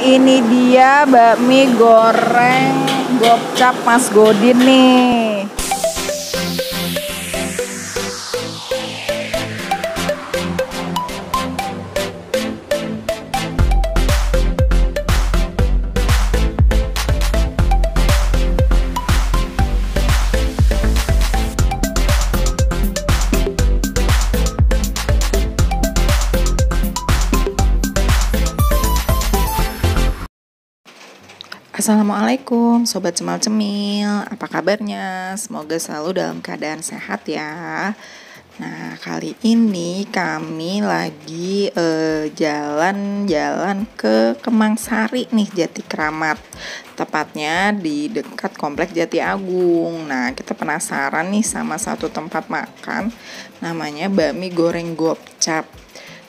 ini dia bakmi goreng gopcap Mas Godin nih. Assalamualaikum Sobat Cemil-Cemil, apa kabarnya? Semoga selalu dalam keadaan sehat ya. Nah, kali ini kami lagi jalan-jalan ke Kemang Sari nih, Jati Kramat. Tepatnya di dekat Komplek Jati Agung. Nah, kita penasaran nih sama satu tempat makan, namanya bakmi goreng gopcap.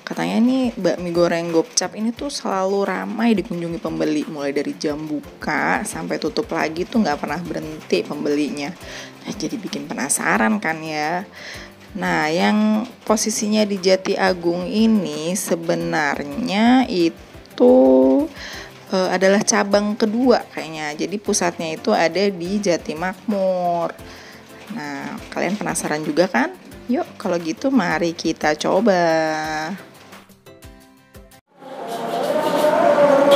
Katanya nih bakmi goreng gopcap ini tuh selalu ramai dikunjungi pembeli, mulai dari jam buka sampai tutup lagi tuh nggak pernah berhenti pembelinya. Nah, jadi bikin penasaran kan ya. Nah, yang posisinya di Jati Agung ini sebenarnya itu adalah cabang kedua kayaknya. Jadi pusatnya itu ada di Jati Makmur. Nah, kalian penasaran juga kan? Yuk, kalau gitu mari kita coba.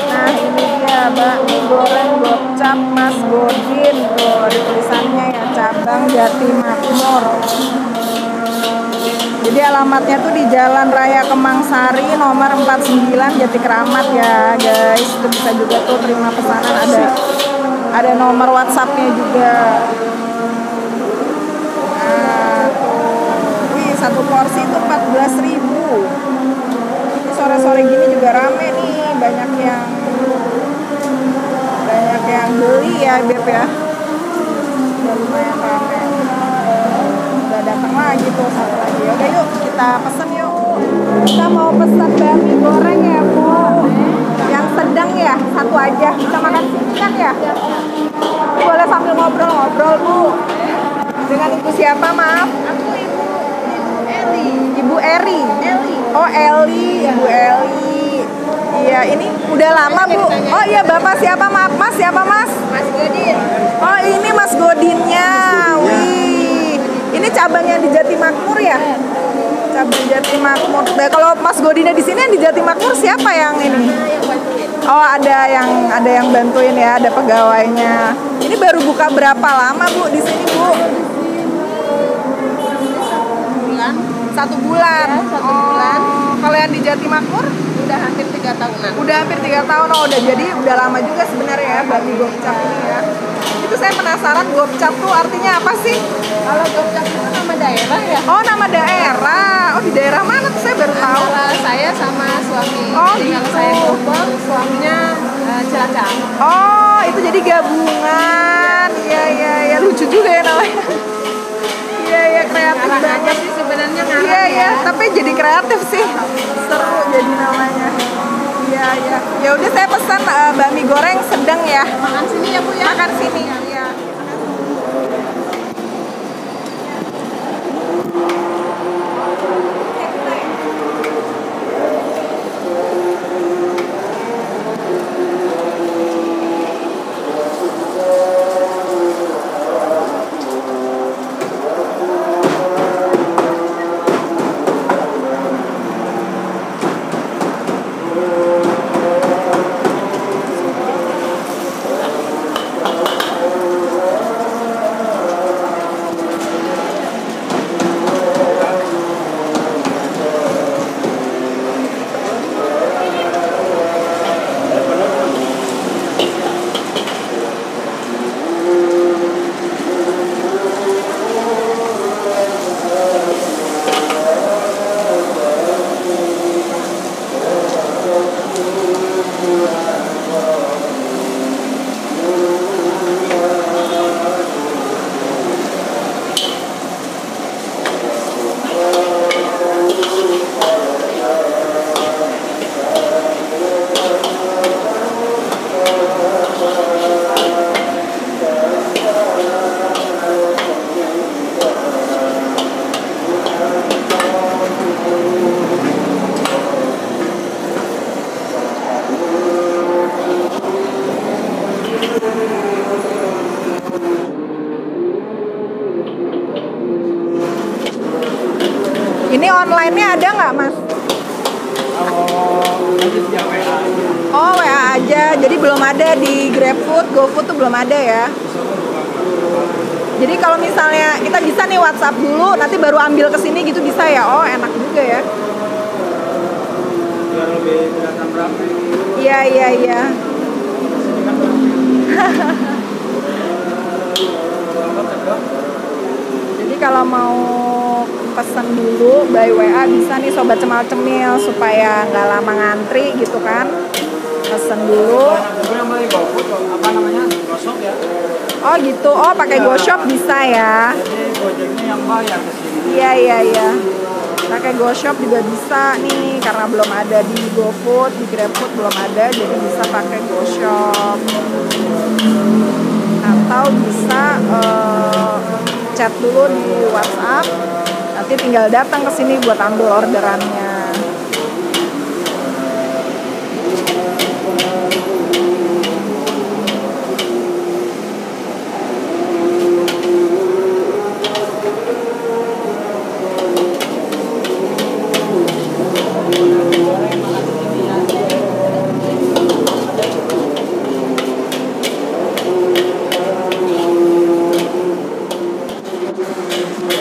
Nah, ini dia bakmi goreng gopcap Mas Godin. Tuh, ada tulisannya ya, cabang Jati Makmur. Jadi alamatnya tuh di Jalan Raya Kemang Sari nomor 49 Jati Kramat ya, guys. Itu bisa juga tuh terima pesanan, ada nomor WhatsApp-nya juga. Nah, tuh. Wih, satu porsi itu 14.000. Sore-sore gini juga rame nih, banyak yang beli ya Beb ya. Udah lumayan rame. Udah datang lagi tuh satu lagi. Oke, yuk kita pesen yuk. Kita mau pesen bakmi goreng ya Bu, yang sedang ya, satu aja. Kita makan sini kan ya. Boleh sambil ngobrol-ngobrol Bu. Dengan ibu siapa, maaf? Aku Ibu Eli. Ibu Eri. Eli. Oh, Eli, Ibu Eli. Iya, ini udah lama Bu. Oh iya, Bapak siapa? Maaf Mas, siapa Mas? Mas Godin. Oh, ini Mas Godinnya. Wih. Ini cabangnya di Jati Makmur ya? Cabang Jati Makmur. Nah, kalau Mas Godinnya di sini yang di Jati Makmur siapa yang ini? Yang bantuin. Oh, ada yang bantuin ya, ada pegawainya. Ini baru buka berapa lama Bu di sini Bu? Satu bulan. Ya, 1 bulan. Kalau yang di Jati Makmur? Udah hampir 3 tahunan. Udah hampir 3 tahun. Oh, udah lama juga sebenarnya ya bakmi gopcap ini ya. Itu saya penasaran, gopcap tuh artinya apa sih? Kalau gopcap itu nama daerah ya? Oh, nama daerah. Oh, di daerah mana tuh saya baru tahu. Antara saya sama suami. Oh, jadi gitu. kalau saya Gopeng, suaminya Cilacap. Oh, itu jadi gabungan. Iya, lucu juga ya namanya. Iya, kreatif Ngarang aja banget. sih sebenarnya ngarang Iya, ya. tapi jadi kreatif sih. Seru jadi namanya. Iya. Ya udah saya pesan bakmi goreng sedang ya. Makan sini ya Bu ya? Makan sini. Iya. online-nya ada nggak, Mas? Oh, WA aja. Jadi belum ada di GrabFood, GoFood tuh belum ada ya. Jadi kalau misalnya kita bisa nih WhatsApp dulu, nanti baru ambil ke sini gitu bisa ya? Oh, enak juga ya. Biar lebih kelihatan berapa. Iya. Jadi kalau mau pesan dulu by WA bisa nih Sobat Cemal Cemil supaya nggak lama ngantri gitu kan. Pesen dulu. Yang beli GoFood apa namanya? Gosok ya. Oh gitu. Oh pakai GoShop bisa ya. Jadi Gojeknya yang bayar ke sini. Iya. Pakai GoShop juga bisa nih karena belum ada di GoFood, di GrabFood belum ada, jadi bisa pakai GoShop. Atau bisa chat dulu di WhatsApp. Nanti tinggal datang ke sini buat ambil orderannya.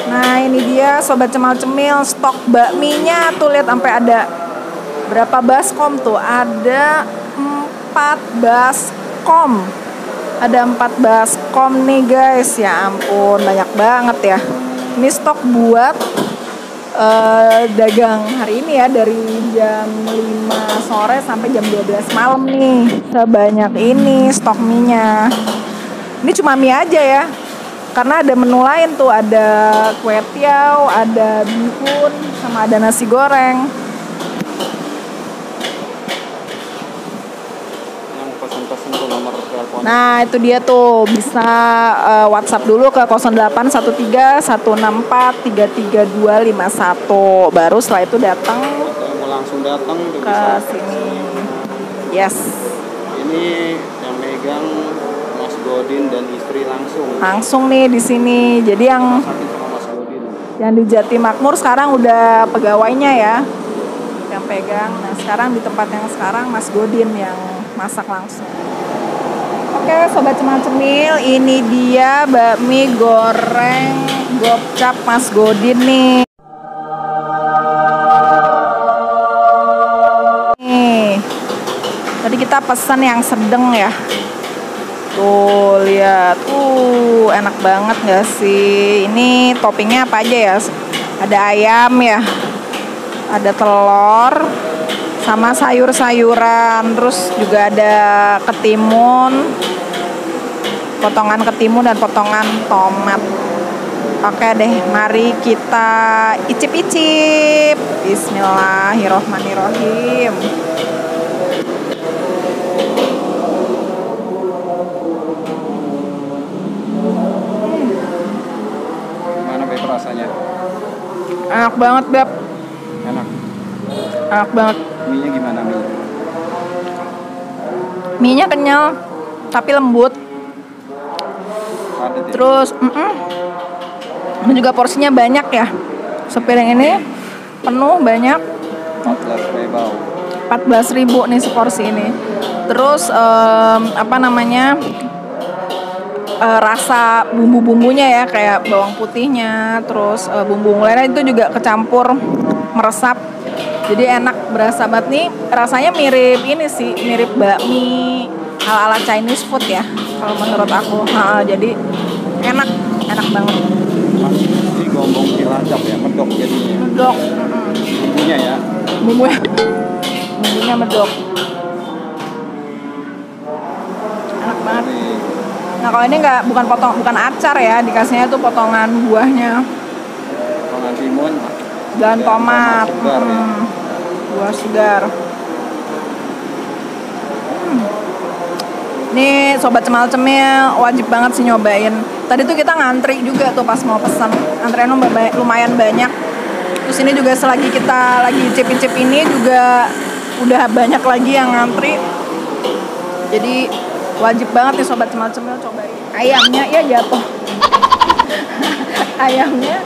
Nah ini dia Sobat Cemal Cemil, stok bakminya tuh lihat sampai ada berapa baskom tuh, ada 4 baskom, ada 4 baskom nih guys, ya ampun banyak banget ya. Ini stok buat dagang hari ini ya, dari jam 5 sore sampai jam 12 malam nih. Sebanyak ini stok mie-nya. Ini cuma mie aja ya, karena ada menu lain tuh, ada kue tiaw, ada bihun, sama ada nasi goreng. Yang pesan-pesan tuh nomor telepon. Nah itu dia tuh, bisa WhatsApp dulu ke 0813-164-33251. Baru setelah itu datang Atau mau langsung datang tuh ke bisa. sini. Yes. Ini yang megang Mas Godin dan istri Langsung nih di sini. Jadi yang Masakin sama Mas Godin. di Jati Makmur sekarang udah pegawainya ya yang pegang. Nah sekarang di tempat yang sekarang Mas Godin yang masak langsung. Oke Sobat Cemal Cemil, ini dia bakmi goreng gopcap Mas Godin nih. Nih tadi kita pesan yang sedang ya. Tuh lihat, enak banget gak sih? Ini toppingnya apa aja ya? Ada ayam ya, ada telur, sama sayur-sayuran. Terus juga ada ketimun, potongan ketimun dan potongan tomat. Oke deh, mari kita icip-icip. Bismillahirrohmanirrohim. Rasanya Enak banget Beb. enak. Enak banget. Mie-nya gimana mie? Mie-nya kenyal tapi lembut. Padat ya? Terus ini juga porsinya banyak ya. Sepiring ini penuh banyak. 14.000 nih seporsi ini. Terus rasa bumbu-bumbunya ya, kayak bawang putihnya, terus bumbu lainnya itu juga kecampur meresap. Jadi enak, berasa banget nih. Rasanya mirip ini sih, mirip bakmi ala-ala Chinese food ya kalau menurut aku. Jadi enak banget. Ini gombong cilacap ya, medok jadinya. Medok. Bumbunya ya. Bumbunya medok. Enak banget. Nah kalau ini bukan acar ya, dikasihnya tuh potongan buahnya. Potongan timun Dan tomat. Segar, ya. Buah segar. Nih Sobat Cemal Cemil wajib banget sih nyobain. Tadi tuh kita ngantri juga tuh pas mau pesan. Antrian lumayan banyak. Terus ini juga selagi kita lagi icip-icip ini juga udah banyak lagi yang ngantri. Jadi wajib banget nih Sobat Cemal Cemil cobain. Ayamnya ya jatuh. Ayamnya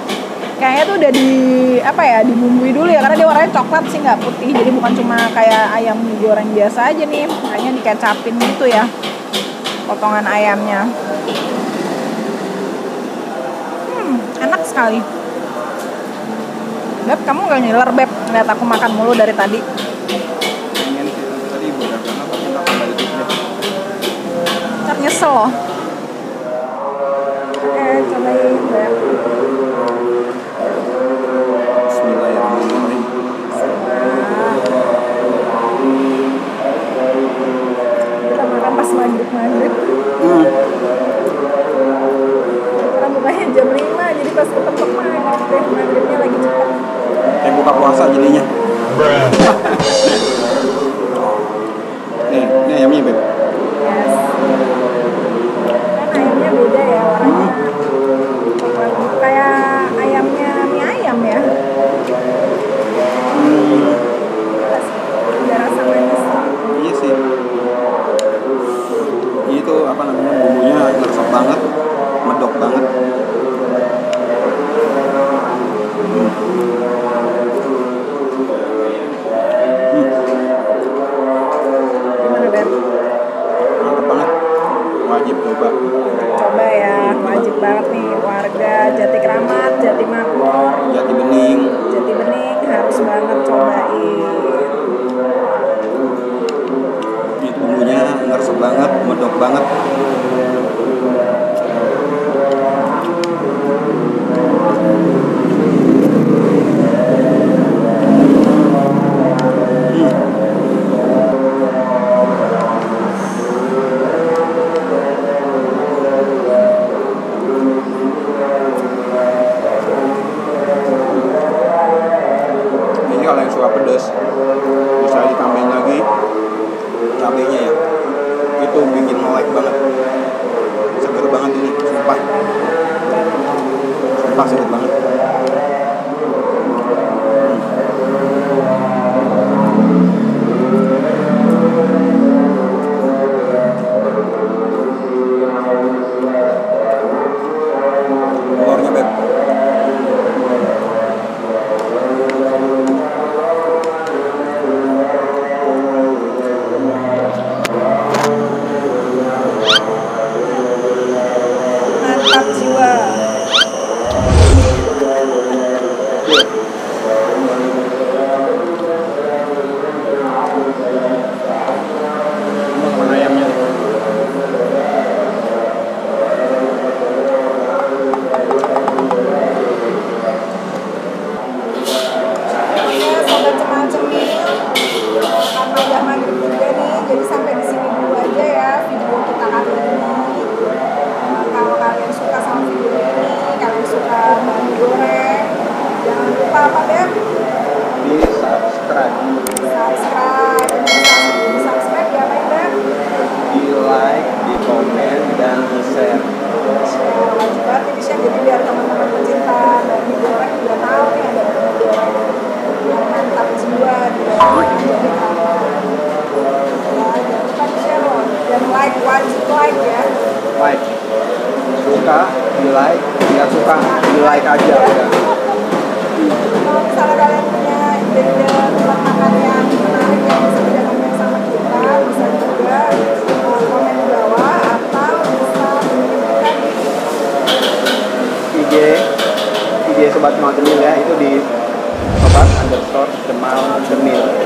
kayaknya tuh udah di apa ya, dibumbui dulu ya, karena dia warnanya coklat sih, nggak putih. Jadi bukan cuma kayak ayam goreng biasa aja nih, kayaknya dikecapin gitu ya potongan ayamnya. Enak sekali. Beb, kamu nggak ngiler Beb ngeliat aku makan mulu dari tadi? Pengen sih, tadi ibu udah karena pakai tambah dikit. Ntar nyesel loh. Oke, cobain Beb. Bismillahirrahmanirrahim. Kita makan pas maghrib. Karena bukanya jam 5, jadi pas ketemu maghribnya lagi cepat. Kayak buka puasa jadinya. Nih ayamnya Beb. Yes. Kan ayamnya beda ya warnanya. Coklat gitu, kayak ayamnya mie ayam ya. Ada rasa manis. Iya sih. Itu apa namanya, bumbunya ngeresep banget, medok banget. Gimana Beb? Mantep banget, wajib coba. Coba ya, wajib banget nih warga Jatikramat, Jatimakmur, Jati Bening. Jati Bening harus banget cobain. Itu bumbunya ngeresep banget, medok banget. Ini kalau yang suka pedas bisa ditambahin lagi cabenya ya, itu bikin melek banget, seger banget ini, sumpah seger banget. Telurnya Beb, Mantap jiwa. mana ayamnya nih? Oke, sobat cemil-cemil, karena udah maghrib juga nih, jadi sampai di sini dulu aja ya video kita kali ini. Kalau kalian suka sama video ini, kalian suka bami goreng, jangan lupa apa Beb? Di subscribe, Subscribe diapain Beb? di like, di komen, dan di share. Wajib banget di share, jadi biar teman-teman pecinta bami goreng juga tahu nih ada bami goreng yang mantap jiwa di dalam jadi kalau jangan lupa di share loh, dan like, wajib like ya. Like, suka, di like, nggak suka, di like aja udah. Kalau misalnya kalian punya ide-ide tempat makan yang menarik yang bisa didatangkan sama kita, bisa juga komen di bawah atau bisa mengirimkan di IG Sobat Cemil ya, itu di sobat_cemal_cemil.